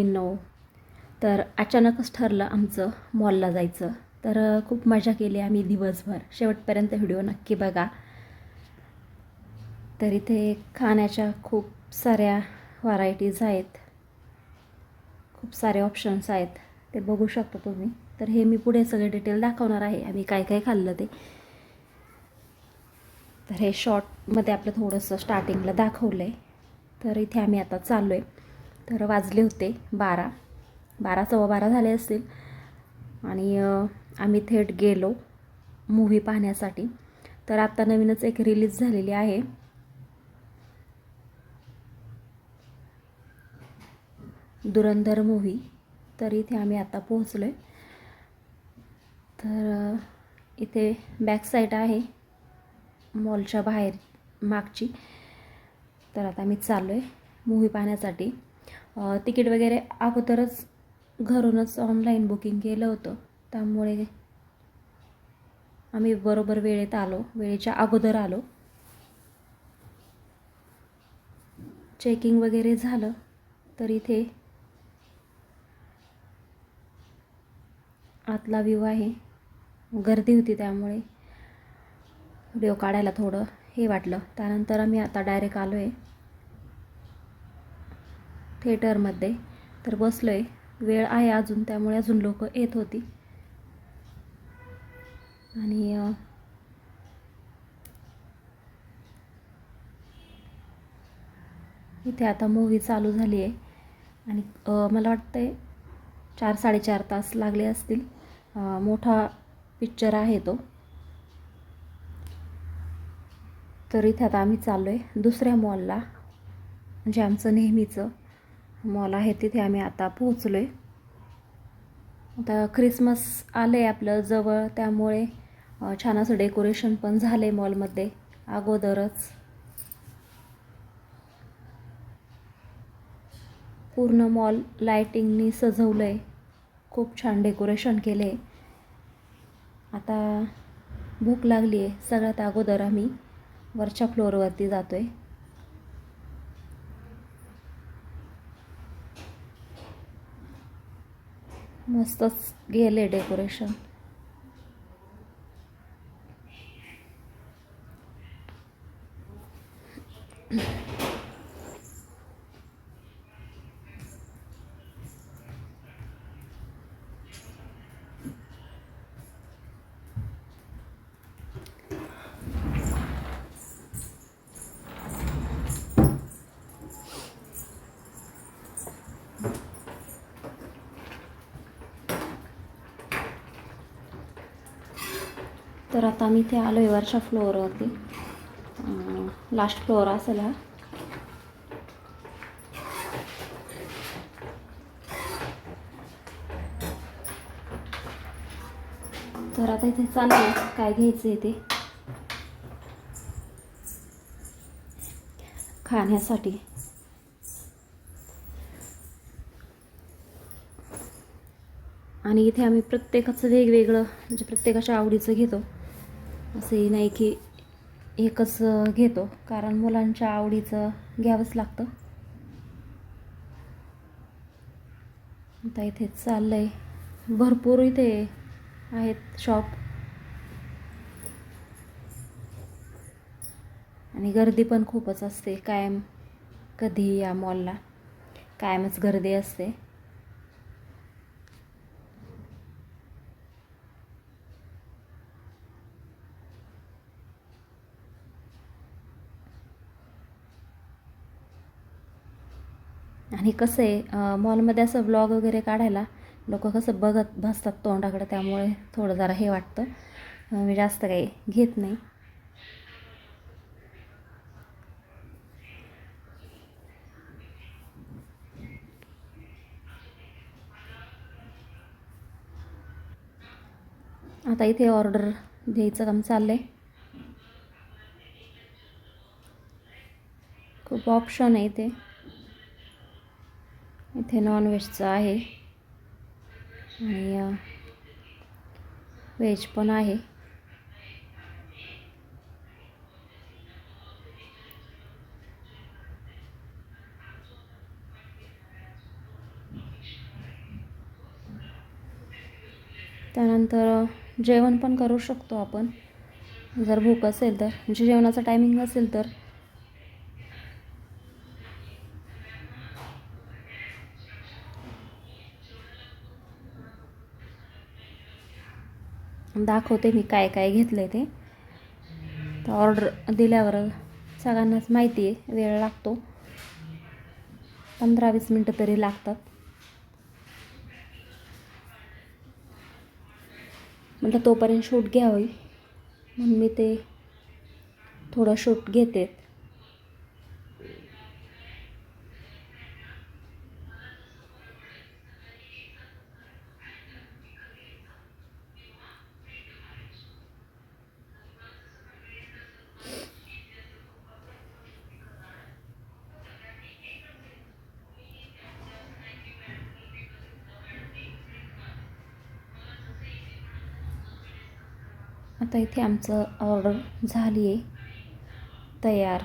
9. तर अचानकच ठरलं आमचं मॉलला जायचं. तर खूप मजा केली आम्ही दिवसभर. शेवटपर्यंत व्हिडिओ नक्की बघा. तर इथे खाण्याच्या खूप साऱ्या व्हरायटीज आहेत, खूप सारे ऑप्शन्स आहेत, ते बघू शकता तुम्ही. तर हे मी पुढे सगळे डिटेल दाखवणार आहे आम्ही काय काय खाल्लं ते. तर हे शॉर्टमध्ये आपलं थोडंसं स्टार्टिंगला दाखवलं आहे. तर इथे आम्ही आता चाललो आहे. तर वाजले होते 12, 12:15 झाले असतील आणि आम्ही थेट गेलो मूव्ही पाहण्यासाठी. तर आत्ता नवीनच एक रिलीज झालेली आहे, धुरंधर मूव्ही. तर इथे आम्ही आता पोहोचलो आहे. तर इथे बॅक साईड आहे मॉलच्या बाहेर मागची. तर आता आम्ही चाललो आहे मूव्ही पाहण्यासाठी. तिकीट वगैरे अगोदरच घरूनच ऑनलाईन बुकिंग केलं होतं, त्यामुळे आम्ही बरोबर वेळेत आलो, वेळेच्या अगोदर आलो. चेकिंग वगैरे झालं. तर इथे आतला व्ह्यू आहे. गर्दी होती त्यामुळे व्हिडिओ काढायला थोडं हे वाटलं. त्यानंतर आम्ही आता डायरेक्ट आलो आहे थिएटरमध्ये. तर बसलो आहे, वेळ आहे अजून, त्यामुळे अजून लोक येत होती. आणि इथे आता मूव्ही चालू झाली आहे आणि मला वाटतं आहे 4-4.5 तास लागले असतील. मोठा पिक्चर आहे तो. तर इथे आता आम्ही चाललो आहे दुसऱ्या मॉलला, म्हणजे आमचं नेहमीचं मॉल आहे तिथे आम्ही आता पोहोचलो आहे. आता ख्रिसमस आलं आहे आपलं जवळ, त्यामुळे छान असं डेकोरेशन पण झालं आहे मॉलमध्ये अगोदरच. पूर्ण मॉल लायटिंगनी सजवलं आहे, खूप छान डेकोरेशन केलं आहे. आता भूक लागली आहे. सगळ्यात अगोदर आम्ही वरच्या फ्लोअरवरती जातो आहे. मस्तच गेले डेकोरेशन. तर आता मी इथे आलो आहे वरच्या फ्लोअरवरती. लास्ट फ्लोअर असेल हा. तर आता इथे चालू आहे काय घ्यायचं आहे ते खाण्यासाठी. आणि इथे आम्ही प्रत्येकाचं वेगवेगळं, म्हणजे प्रत्येकाच्या आवडीचं घेतो. असंही नाही की एकच घेतो, कारण मुलांच्या आवडीचं घ्यावंच लागतं. आता इथे चाललं आहे, भरपूर इथे आहेत शॉप आणि गर्दी पण खूपच असते कायम. कधी या मॉलला कायमच गर्दी असते. आणि कसं आहे मॉलमध्ये असं व्लॉग वगैरे काढायला लोक कसं बघत बसतात तोंडाकडे, त्यामुळे थोडं जरा हे वाटतं. मी जास्त काही घेत नाही. आता इथे ऑर्डर द्यायचं काम चाललं आहे. खूप ऑप्शन आहे इथे. इथे नॉनव्हेजचं आहे आणि व्हेज पण आहे. त्यानंतर जेवण पण करू शकतो आपण जर भूक असेल तर, म्हणजे जेवणाचा टायमिंग असेल तर. दाखवते मी काय काय घेतलं आहे ते. तर ऑर्डर दिल्यावर सगळ्यांनाच माहिती आहे वेळ लागतो, 15-20 मिनटं तरी लागतात. म्हटलं तोपर्यंत शूट घ्यावी म्हणून मी ते थोडं शूट घेते. आता इथे आमचं ऑर्डर झाली आहे तयार.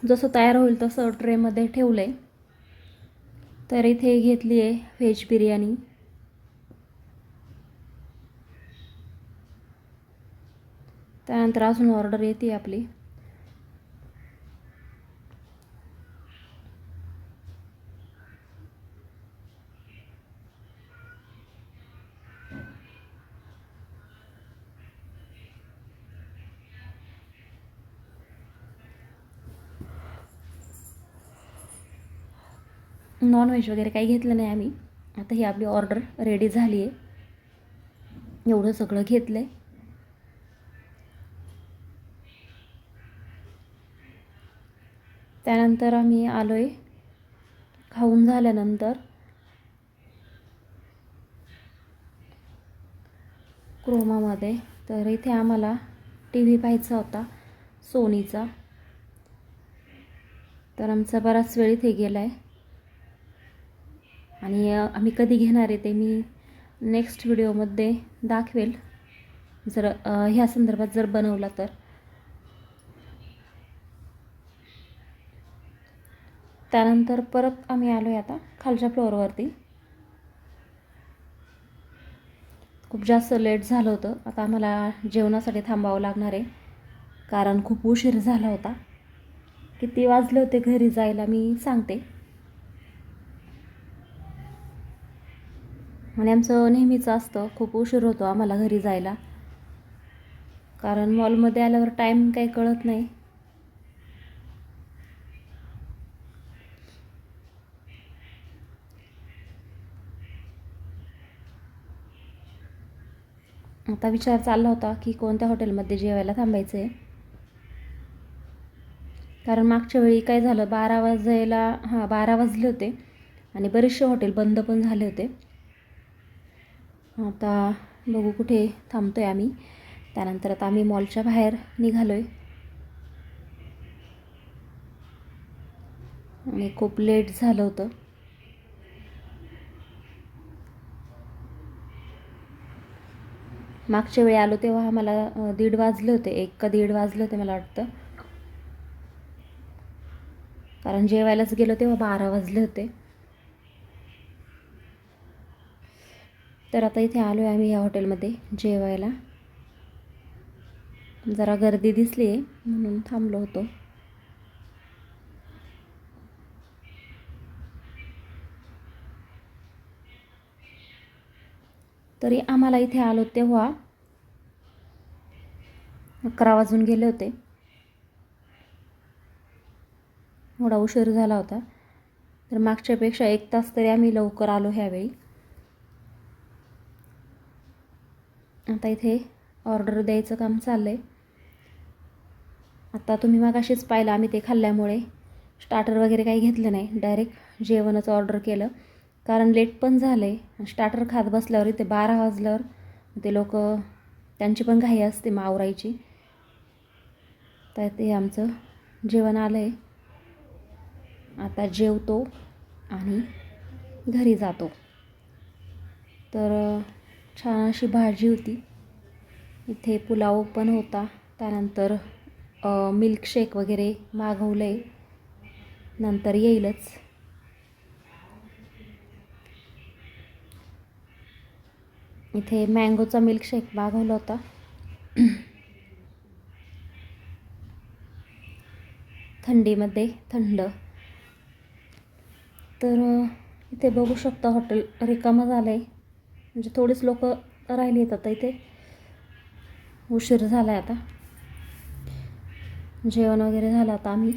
जसं तयार होईल तसं ट्रेमध्ये ठेवलं आहे. तर इथे घेतली आहे व्हेज बिर्याणी. त्यानंतर अजून ऑर्डर येते आपली. नॉनव्हेज वगैरे काही घेतलं नाही आम्ही. आता ही आपली ऑर्डर रेडी झाली आहे. एवढं सगळं घेतलं आहे. त्यानंतर आम्ही आलो आहे खाऊन झाल्यानंतर क्रोमामध्ये. तर इथे आम्हाला टी व्ही पाहायचा होता सोनीचा. तर आमचा बराच वेळ इथे गेला आहे आणि आम्ही कधी घेणार आहे ते मी नेक्स्ट व्हिडिओमध्ये दाखवेल, जर ह्या संदर्भात जर बनवला तर. त्यानंतर परत आम्ही आलो आहे आता खालच्या फ्लोअरवरती. खूप जास्त लेट झालं होतं. आता आम्हाला जेवणासाठी थांबावं लागणार आहे कारण खूप उशीर झाला होता. किती वाजले होते घरी जायला मी सांगते. आणि आमचं नेहमीच असतं, खूप उशीर होतो आम्हाला घरी जायला कारण मॉलमध्ये आल्यावर टाईम काही कळत नाही. आता विचार चालला होता की कोणत्या हॉटेलमध्ये जेवायला थांबायचं आहे. कारण मागच्या वेळी काय झालं, 12 वाजले होते आणि बरेचसे हॉटेल बंद पण झाले होते. आता बघू कुठे थांबतो आहे आम्ही. त्यानंतर आता आम्ही मॉलच्या बाहेर निघालो आहे आणि खूप लेट झालं होतं. मागच्या वेळी आलो तेव्हा आम्हाला 1:30 वाजले होते, 1 का 1:30 वाजले होते मला वाटतं. कारण जेवायलाच गेलो तेव्हा 12 वाजले होते. तर आता इथे आलो आहे आम्ही या हॉटेलमध्ये जेवायला. जरा गर्दी दिसली आहे म्हणून थांबलो होतो. तरी आम्हाला इथे आलो तेव्हा 11 वाजून गेले होते. थोडा उशीर झाला होता. तर मागच्यापेक्षा 1 तास तरी आम्ही लवकर आलो ह्यावेळी. आता इथे ऑर्डर द्यायचं काम चाललं आहे. आता तुम्ही मगाशीच पाहिलं आम्ही ते खाल्ल्यामुळे स्टार्टर वगैरे काही घेतलं नाही, डायरेक्ट जेवणच ऑर्डर केलं कारण लेट पण झालं आहे. स्टार्टर खात बसल्यावर इथे 12 वाजल्यावर ते लोक त्यांची पण घाई असते मग आवरायची. तर ते आमचं जेवण आलं आहे. आता जेवतो आणि घरी जातो. तर छान अशी भाजी होती. इथे पुलाव पण होता. त्यानंतर मिल्कशेक वगैरे मागवलं आहे, नंतर येईलच. इथे मँगोचा मिल्कशेक मागवला होता. थंडीमध्ये थंड. तर इथे बघू शकता हॉटेल रिकामं झालं आहे, म्हणजे थोडीच लोक राहिली आहेत आता इथे. उशीर झाला आहे आता. जेवण वगैरे झालं. आता आम्ही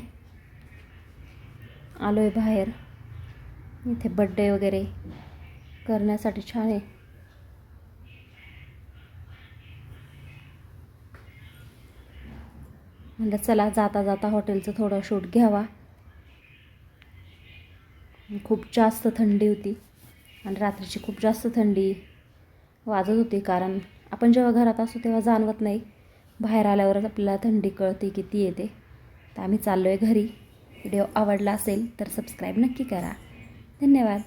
आलो आहे बाहेर. इथे बड्डे वगैरे करण्यासाठी छान आहे. म्हणलं चला जाता जाता हॉटेलचं थोडं शूट घ्यावा. खूप जास्त थंडी होती आणि रात्रीची खूप जास्त थंडी वाजत होती, कारण आपण जेव्हा घरात असतो तेव्हा जाणवत नाही, बाहेर आल्यावरच आपल्याला थंडी कळते किती येते. तर आम्ही चाललो आहे घरी. व्हिडिओ आवडला असेल तर सबस्क्राईब नक्की करा. धन्यवाद.